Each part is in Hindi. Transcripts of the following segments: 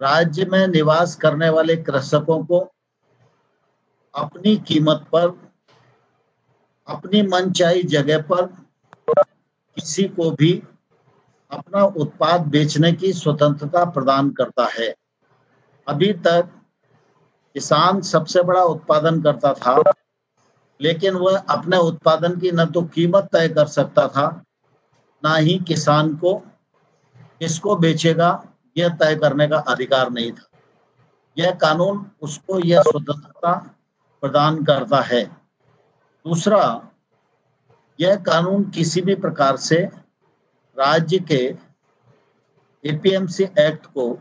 राज्य में निवास करने वाले कृषकों को अपनी कीमत पर, अपनी मनचाही जगह पर किसी को भी अपना उत्पाद बेचने की स्वतंत्रता प्रदान करता है। अभी तक किसान सबसे बड़ा उत्पादन करता था, लेकिन वह अपने उत्पादन की न तो कीमत तय कर सकता था, ना ही किसान को किसको बेचेगा यह तय करने का अधिकार नहीं था। यह कानून उसको यह स्वतंत्रता प्रदान करता है। दूसरा, यह कानून किसी भी प्रकार से राज्य के एपीएमसी एक्ट को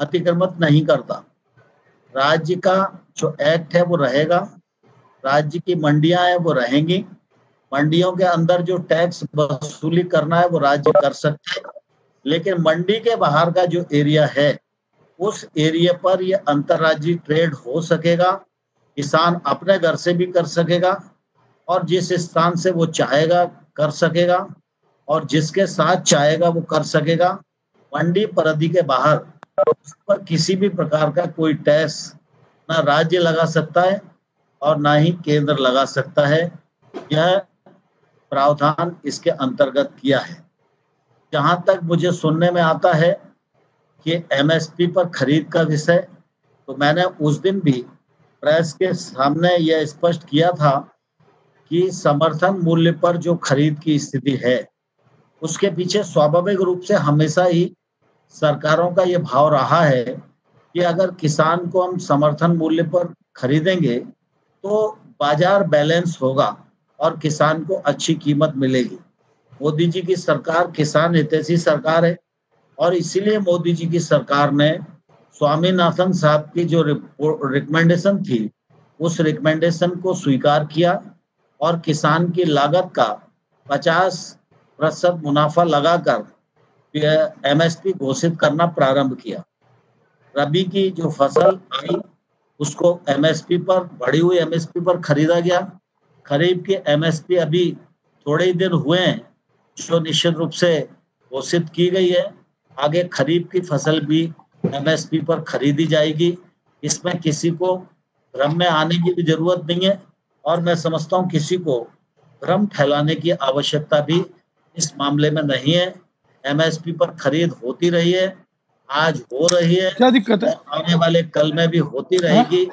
अतिक्रमित नहीं करता। राज्य का जो एक्ट है वो रहेगा, राज्य की मंडियां हैं वो रहेंगी, मंडियों के अंदर जो टैक्स वसूली करना है वो राज्य कर सकते हैं, लेकिन मंडी के बाहर का जो एरिया है उस एरिया पर ये अंतर्राज्यीय ट्रेड हो सकेगा। किसान अपने घर से भी कर सकेगा और जिस स्थान से वो चाहेगा कर सकेगा और जिसके साथ चाहेगा वो कर सकेगा। मंडी परिधि के बाहर उस पर किसी भी प्रकार का कोई टैक्स ना राज्य लगा सकता है और ना ही केंद्र लगा सकता है। यह प्रावधान इसके अंतर्गत किया है। जहां तक मुझे सुनने में आता है कि एमएसपी पर खरीद का विषय, तो मैंने उस दिन भी प्रेस के सामने यह स्पष्ट किया था कि समर्थन मूल्य पर जो खरीद की स्थिति है उसके पीछे स्वाभाविक रूप से हमेशा ही सरकारों का ये भाव रहा है कि अगर किसान को हम समर्थन मूल्य पर खरीदेंगे तो बाजार बैलेंस होगा और किसान को अच्छी कीमत मिलेगी। मोदी जी की सरकार किसान हितैषी सरकार है और इसीलिए मोदी जी की सरकार ने स्वामीनाथन साहब की जो रिकमेंडेशन थी उस रिकमेंडेशन को स्वीकार किया और किसान की लागत का 50% मुनाफा लगाकर एमएसपी घोषित करना प्रारंभ किया। रबी की जो फसल आई उसको एमएसपी पर, बढ़ी हुई एमएसपी पर खरीदा गया। खरीफ की एमएसपी अभी थोड़े ही दिन हुए हैं जो निश्चित रूप से घोषित की गई है। आगे खरीफ की फसल भी एमएसपी पर खरीदी जाएगी। इसमें किसी को भ्रम में आने की भी जरूरत नहीं है और मैं समझता हूँ किसी को भ्रम फैलाने की आवश्यकता भी इस मामले में नहीं है। एमएसपी पर खरीद होती रही है, आज हो रही है, क्या दिक्कत है? आने वाले कल में भी होती रहेगी।